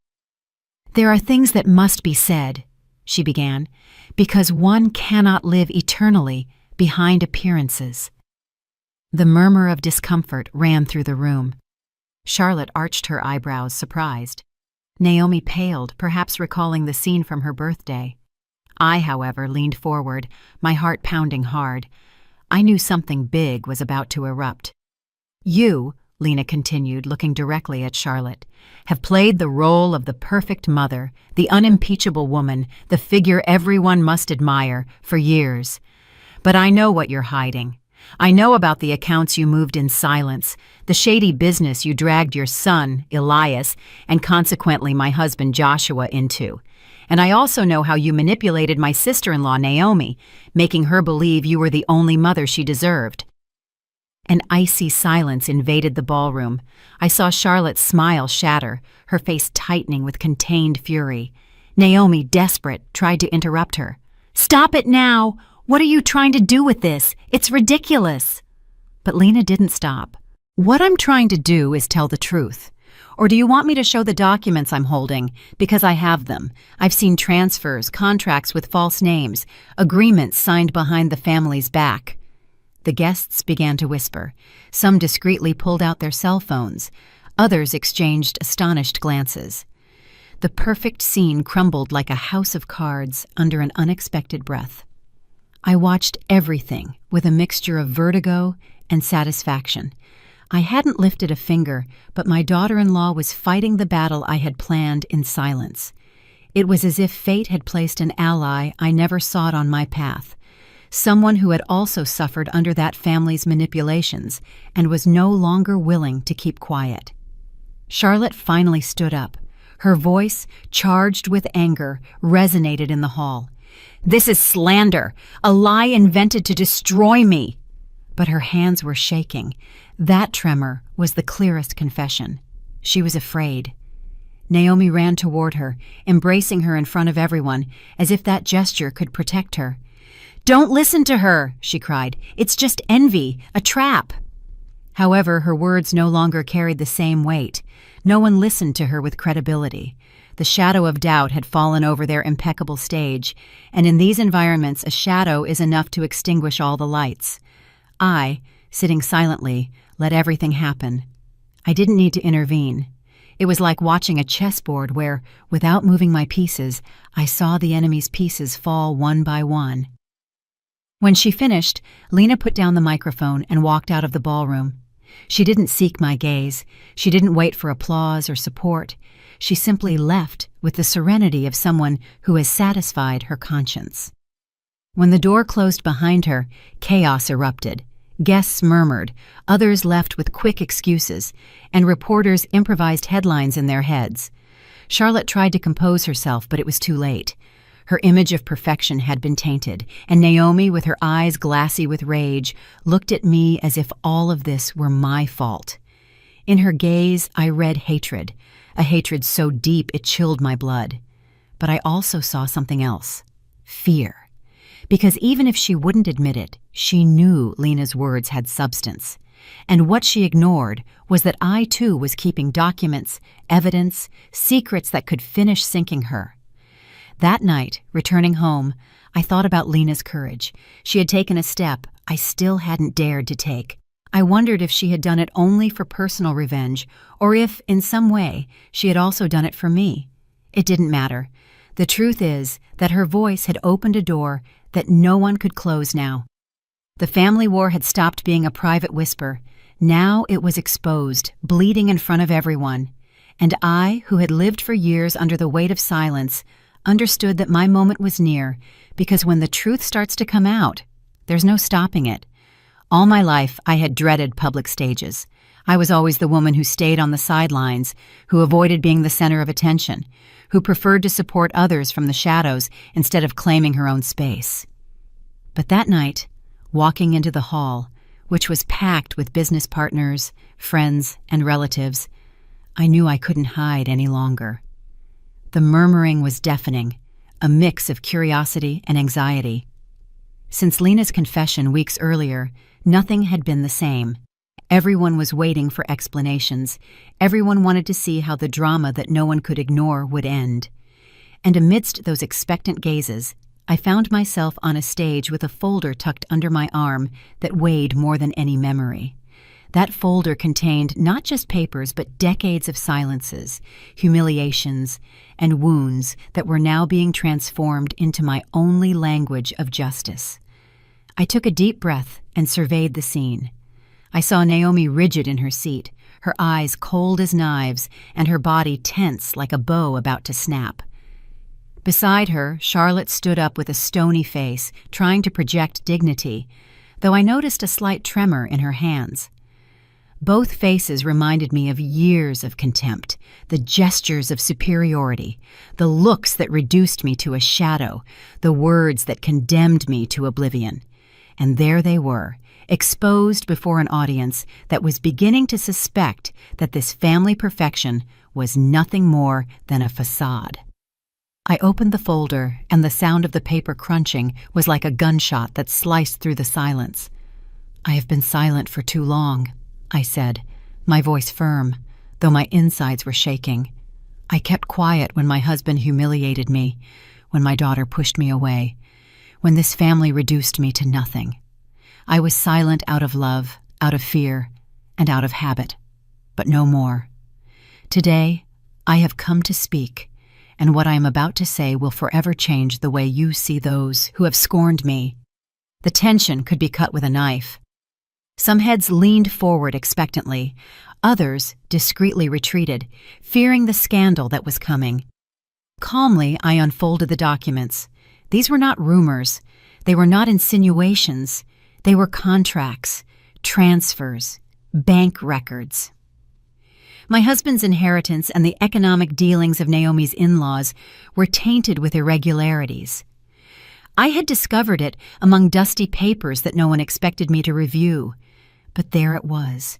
"There are things that must be said," she began, "because one cannot live eternally behind appearances." The murmur of discomfort ran through the room. Charlotte arched her eyebrows, surprised. Naomi paled, perhaps recalling the scene from her birthday. I, however, leaned forward, my heart pounding hard. I knew something big was about to erupt. "You," Lena continued, looking directly at Charlotte, "have played the role of the perfect mother, the unimpeachable woman, the figure everyone must admire, for years. But I know what you're hiding. I know about the accounts you moved in silence, the shady business you dragged your son, Elias, and consequently my husband Joshua into. And I also know how you manipulated my sister-in-law Naomi, making her believe you were the only mother she deserved." An icy silence invaded the ballroom. I saw Charlotte's smile shatter, her face tightening with contained fury. Naomi, desperate, tried to interrupt her. "Stop it now! What are you trying to do with this? It's ridiculous!" But Lena didn't stop. "What I'm trying to do is tell the truth. Or do you want me to show the documents I'm holding? Because I have them. I've seen transfers, contracts with false names, agreements signed behind the family's back." The guests began to whisper. Some discreetly pulled out their cell phones. Others exchanged astonished glances. The perfect scene crumbled like a house of cards under an unexpected breath. I watched everything with a mixture of vertigo and satisfaction. I hadn't lifted a finger, but my daughter-in-law was fighting the battle I had planned in silence. It was as if fate had placed an ally I never sought on my path, someone who had also suffered under that family's manipulations and was no longer willing to keep quiet. Charlotte finally stood up. Her voice, charged with anger, resonated in the hall. "This is slander, a lie invented to destroy me." But her hands were shaking. That tremor was the clearest confession. She was afraid. Naomi ran toward her, embracing her in front of everyone, as if that gesture could protect her. "Don't listen to her," she cried. "It's just envy, a trap." However, her words no longer carried the same weight. No one listened to her with credibility. The shadow of doubt had fallen over their impeccable stage, and in these environments a shadow is enough to extinguish all the lights. I, sitting silently, let everything happen. I didn't need to intervene. It was like watching a chessboard where, without moving my pieces, I saw the enemy's pieces fall one by one. When she finished, Lena put down the microphone and walked out of the ballroom. She didn't seek my gaze. She didn't wait for applause or support. She simply left with the serenity of someone who has satisfied her conscience. When the door closed behind her, chaos erupted. Guests murmured, others left with quick excuses, and reporters improvised headlines in their heads. Charlotte tried to compose herself, but it was too late. Her image of perfection had been tainted, and Naomi, with her eyes glassy with rage, looked at me as if all of this were my fault. In her gaze, I read hatred, a hatred so deep it chilled my blood. But I also saw something else, fear. Because even if she wouldn't admit it, she knew Lena's words had substance. And what she ignored was that I too was keeping documents, evidence, secrets that could finish sinking her. That night, returning home, I thought about Lena's courage. She had taken a step I still hadn't dared to take. I wondered if she had done it only for personal revenge, or if, in some way, she had also done it for me. It didn't matter. The truth is that her voice had opened a door that no one could close now. The family war had stopped being a private whisper. Now it was exposed, bleeding in front of everyone. And I, who had lived for years under the weight of silence, understood that my moment was near, because when the truth starts to come out, There's no stopping it. All my life, I had dreaded public stages. I was always the woman who stayed on the sidelines, who avoided being the center of attention, who preferred to support others from the shadows instead of claiming her own space. But that night, walking into the hall, which was packed with business partners, friends, and relatives, I knew I couldn't hide any longer. The murmuring was deafening, a mix of curiosity and anxiety. Since Lena's confession weeks earlier, nothing had been the same. Everyone was waiting for explanations. Everyone wanted to see how the drama that no one could ignore would end. And amidst those expectant gazes, I found myself on a stage with a folder tucked under my arm that weighed more than any memory. That folder contained not just papers, but decades of silences, humiliations, and wounds that were now being transformed into my only language of justice. I took a deep breath and surveyed the scene. I saw Naomi rigid in her seat, her eyes cold as knives, and her body tense like a bow about to snap. Beside her, Charlotte stood up with a stony face, trying to project dignity, though I noticed a slight tremor in her hands. Both faces reminded me of years of contempt, the gestures of superiority, the looks that reduced me to a shadow, the words that condemned me to oblivion. And there they were, exposed before an audience that was beginning to suspect that this family perfection was nothing more than a facade. I opened the folder, and the sound of the paper crunching was like a gunshot that sliced through the silence. "I have been silent for too long," I said, my voice firm, though my insides were shaking. I kept quiet when my husband humiliated me, when my daughter pushed me away, when this family reduced me to nothing. I was silent out of love, out of fear, and out of habit, but no more. Today, I have come to speak, and what I am about to say will forever change the way you see those who have scorned me. The tension could be cut with a knife. Some heads leaned forward expectantly. Others discreetly retreated, fearing the scandal that was coming. Calmly, I unfolded the documents. These were not rumors. They were not insinuations. They were contracts, transfers, bank records. My husband's inheritance and the economic dealings of Naomi's in-laws were tainted with irregularities. I had discovered it among dusty papers that no one expected me to review. But there it was.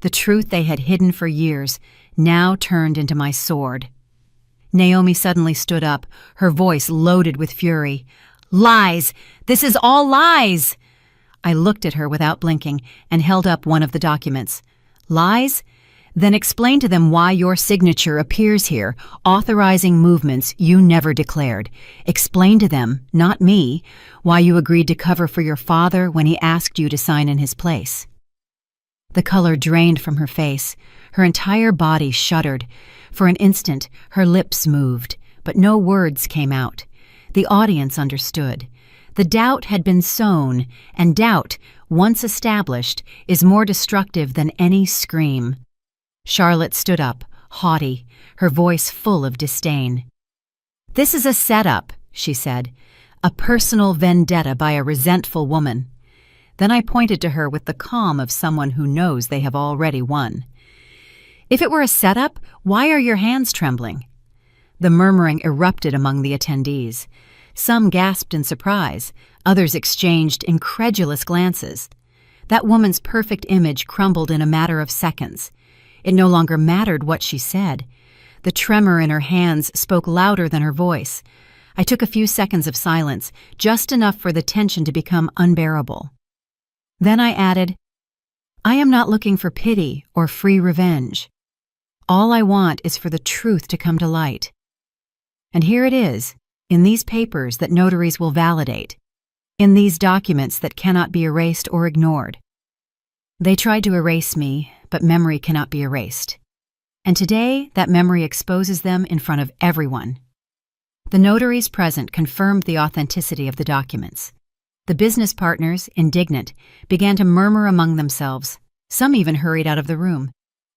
The truth they had hidden for years now turned into my sword. Naomi suddenly stood up, her voice loaded with fury. "Lies! This is all lies!" I looked at her without blinking and held up one of the documents. "Lies? Then explain to them why your signature appears here, authorizing movements you never declared. Explain to them, not me, why you agreed to cover for your father when he asked you to sign in his place." The color drained from her face. Her entire body shuddered. For an instant, her lips moved, but no words came out. The audience understood. The doubt had been sown, and doubt, once established, is more destructive than any scream. Charlotte stood up, haughty, her voice full of disdain. "This is a setup," she said, "a personal vendetta by a resentful woman." Then I pointed to her with the calm of someone who knows they have already won. "If it were a setup, why are your hands trembling?" The murmuring erupted among the attendees. Some gasped in surprise, others exchanged incredulous glances. That woman's perfect image crumbled in a matter of seconds. It no longer mattered what she said. The tremor in her hands spoke louder than her voice. I took a few seconds of silence, just enough for the tension to become unbearable. Then I added, "I am not looking for pity or free revenge. All I want is for the truth to come to light. And here it is, in these papers that notaries will validate, in these documents that cannot be erased or ignored. They tried to erase me, but memory cannot be erased. And today, that memory exposes them in front of everyone." The notaries present confirmed the authenticity of the documents. The business partners, indignant, began to murmur among themselves. Some even hurried out of the room.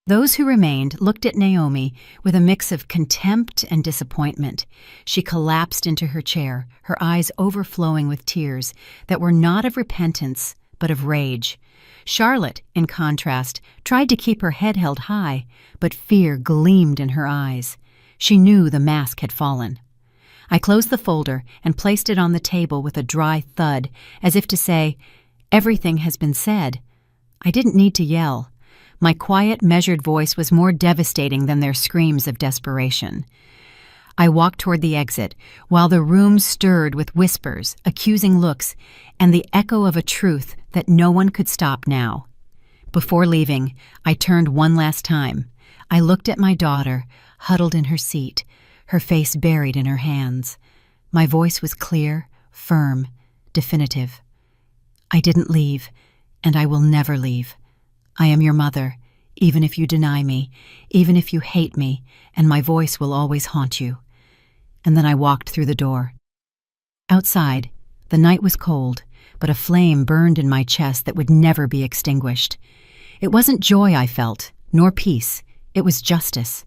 Those who remained looked at Naomi with a mix of contempt and disappointment. She collapsed into her chair, her eyes overflowing with tears that were not of repentance, but of rage. Charlotte, in contrast, tried to keep her head held high, but fear gleamed in her eyes. She knew the mask had fallen. I closed the folder and placed it on the table with a dry thud, as if to say, "Everything has been said." I didn't need to yell. My quiet, measured voice was more devastating than their screams of desperation. I walked toward the exit, while the room stirred with whispers, accusing looks, and the echo of a truth that no one could stop now. Before leaving, I turned one last time. I looked at my daughter, huddled in her seat, her face buried in her hands. My voice was clear, firm, definitive. I didn't leave, and I will never leave. I am your mother, even if you deny me, even if you hate me, and my voice will always haunt you. And then I walked through the door. Outside, the night was cold, but a flame burned in my chest that would never be extinguished. It wasn't joy I felt, nor peace. It was justice.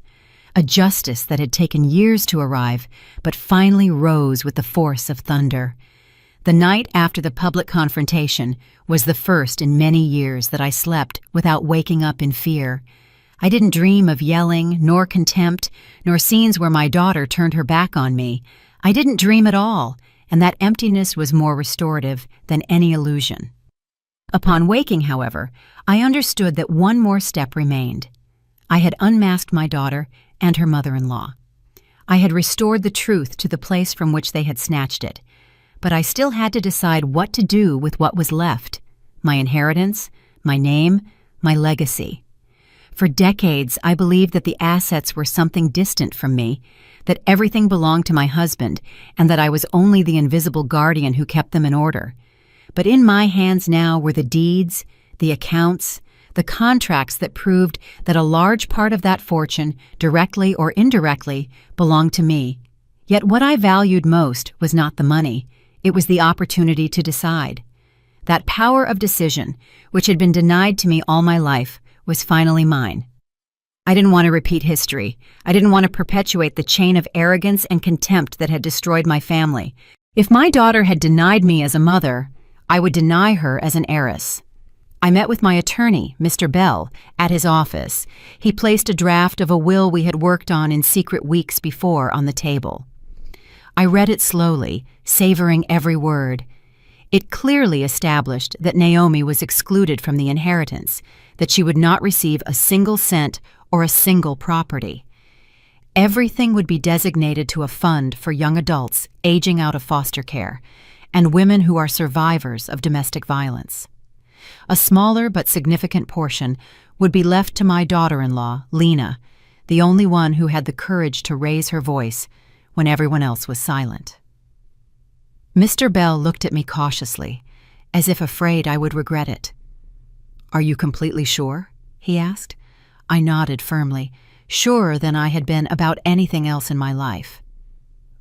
A justice that had taken years to arrive, but finally rose with the force of thunder. The night after the public confrontation was the first in many years that I slept without waking up in fear. I didn't dream of yelling, nor contempt, nor scenes where my daughter turned her back on me. I didn't dream at all, and that emptiness was more restorative than any illusion. Upon waking, however, I understood that one more step remained. I had unmasked my daughter and her mother-in-law. I had restored the truth to the place from which they had snatched it. But I still had to decide what to do with what was left: my inheritance, my name, my legacy. For decades, I believed that the assets were something distant from me, that everything belonged to my husband, and that I was only the invisible guardian who kept them in order. But in my hands now were the deeds, the accounts, the contracts that proved that a large part of that fortune, directly or indirectly, belonged to me. Yet what I valued most was not the money. It was the opportunity to decide. That power of decision, which had been denied to me all my life, was finally mine. I didn't want to repeat history. I didn't want to perpetuate the chain of arrogance and contempt that had destroyed my family. If my daughter had denied me as a mother, I would deny her as an heiress. I met with my attorney, Mr. Bell, at his office. He placed a draft of a will we had worked on in secret weeks before on the table. I read it slowly, savoring every word. It clearly established that Naomi was excluded from the inheritance, that she would not receive a single cent or a single property. Everything would be designated to a fund for young adults aging out of foster care and women who are survivors of domestic violence. A smaller but significant portion would be left to my daughter-in-law, Lena, the only one who had the courage to raise her voice when everyone else was silent. Mr. Bell looked at me cautiously, as if afraid I would regret it. "Are you completely sure?" he asked. I nodded firmly, surer than I had been about anything else in my life.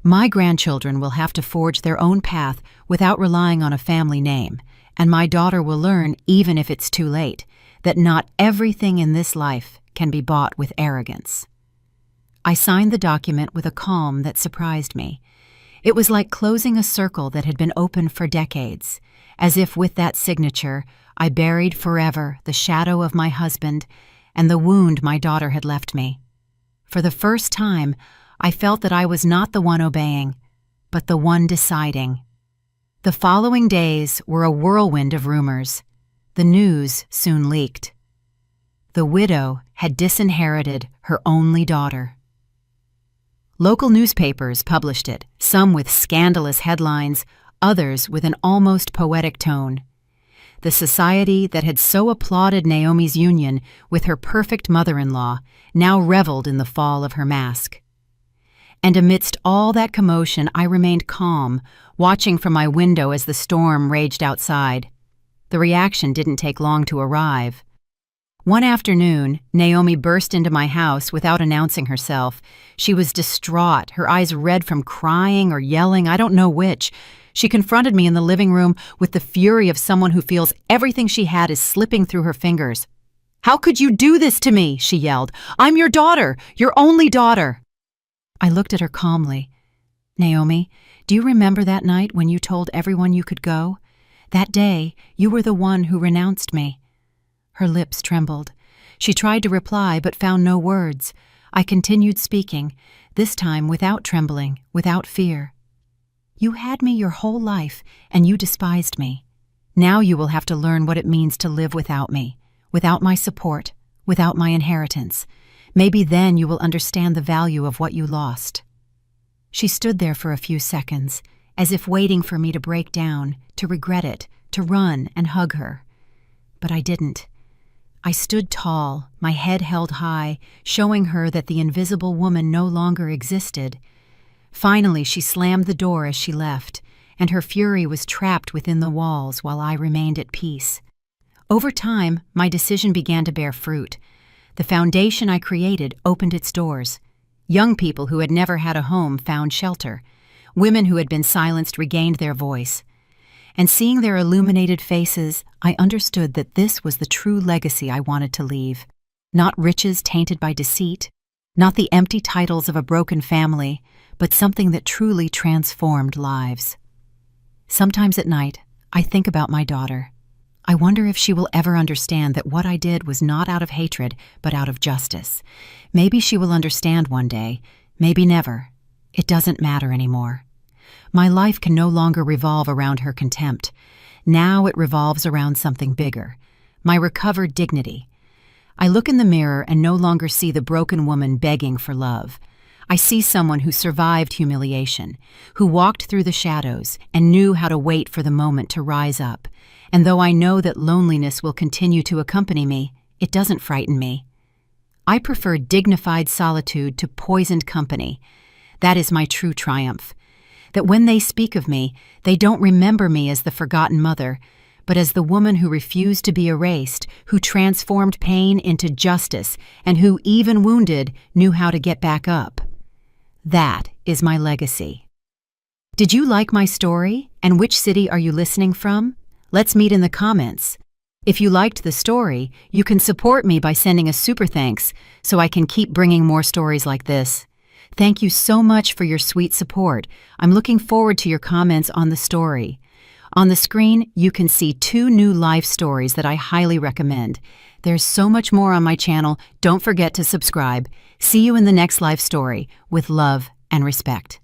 "My grandchildren will have to forge their own path without relying on a family name, and my daughter will learn, even if it's too late, that not everything in this life can be bought with arrogance." I signed the document with a calm that surprised me. It was like closing a circle that had been open for decades, as if with that signature I buried forever the shadow of my husband and the wound my daughter had left me. For the first time, I felt that I was not the one obeying, but the one deciding. The following days were a whirlwind of rumors. The news soon leaked. The widow had disinherited her only daughter. Local newspapers published it, some with scandalous headlines, others with an almost poetic tone. The society that had so applauded Naomi's union with her perfect mother-in-law now reveled in the fall of her mask. And amidst all that commotion, I remained calm, watching from my window as the storm raged outside. The reaction didn't take long to arrive. One afternoon, Naomi burst into my house without announcing herself. She was distraught, her eyes red from crying or yelling, I don't know which. She confronted me in the living room with the fury of someone who feels everything she had is slipping through her fingers. "How could you do this to me?" she yelled. "I'm your daughter, your only daughter." I looked at her calmly. "Naomi, do you remember that night when you told everyone you could go? That day, you were the one who renounced me." Her lips trembled. She tried to reply but found no words. I continued speaking, this time without trembling, without fear. "You had me your whole life, and you despised me. Now you will have to learn what it means to live without me, without my support, without my inheritance. Maybe then you will understand the value of what you lost." She stood there for a few seconds, as if waiting for me to break down, to regret it, to run and hug her. But I didn't. I stood tall, my head held high, showing her that the invisible woman no longer existed. Finally, she slammed the door as she left, and her fury was trapped within the walls while I remained at peace. Over time, my decision began to bear fruit. The foundation I created opened its doors. Young people who had never had a home found shelter. Women who had been silenced regained their voice. And seeing their illuminated faces, I understood that this was the true legacy I wanted to leave. Not riches tainted by deceit, not the empty titles of a broken family, but something that truly transformed lives. Sometimes at night, I think about my daughter. I wonder if she will ever understand that what I did was not out of hatred, but out of justice. Maybe she will understand one day, maybe never. It doesn't matter anymore. My life can no longer revolve around her contempt. Now it revolves around something bigger, my recovered dignity. I look in the mirror and no longer see the broken woman begging for love. I see someone who survived humiliation, who walked through the shadows and knew how to wait for the moment to rise up. And though I know that loneliness will continue to accompany me, it doesn't frighten me. I prefer dignified solitude to poisoned company. That is my true triumph. That when they speak of me, they don't remember me as the forgotten mother, but as the woman who refused to be erased, who transformed pain into justice, and who, even wounded, knew how to get back up. That is my legacy. Did you like my story? And which city are you listening from? Let's meet in the comments. If you liked the story, you can support me by sending a super thanks so I can keep bringing more stories like this. Thank you so much for your sweet support. I'm looking forward to your comments on the story. On the screen, you can see 2 new life stories that I highly recommend. There's so much more on my channel. Don't forget to subscribe. See you in the next life story with love and respect.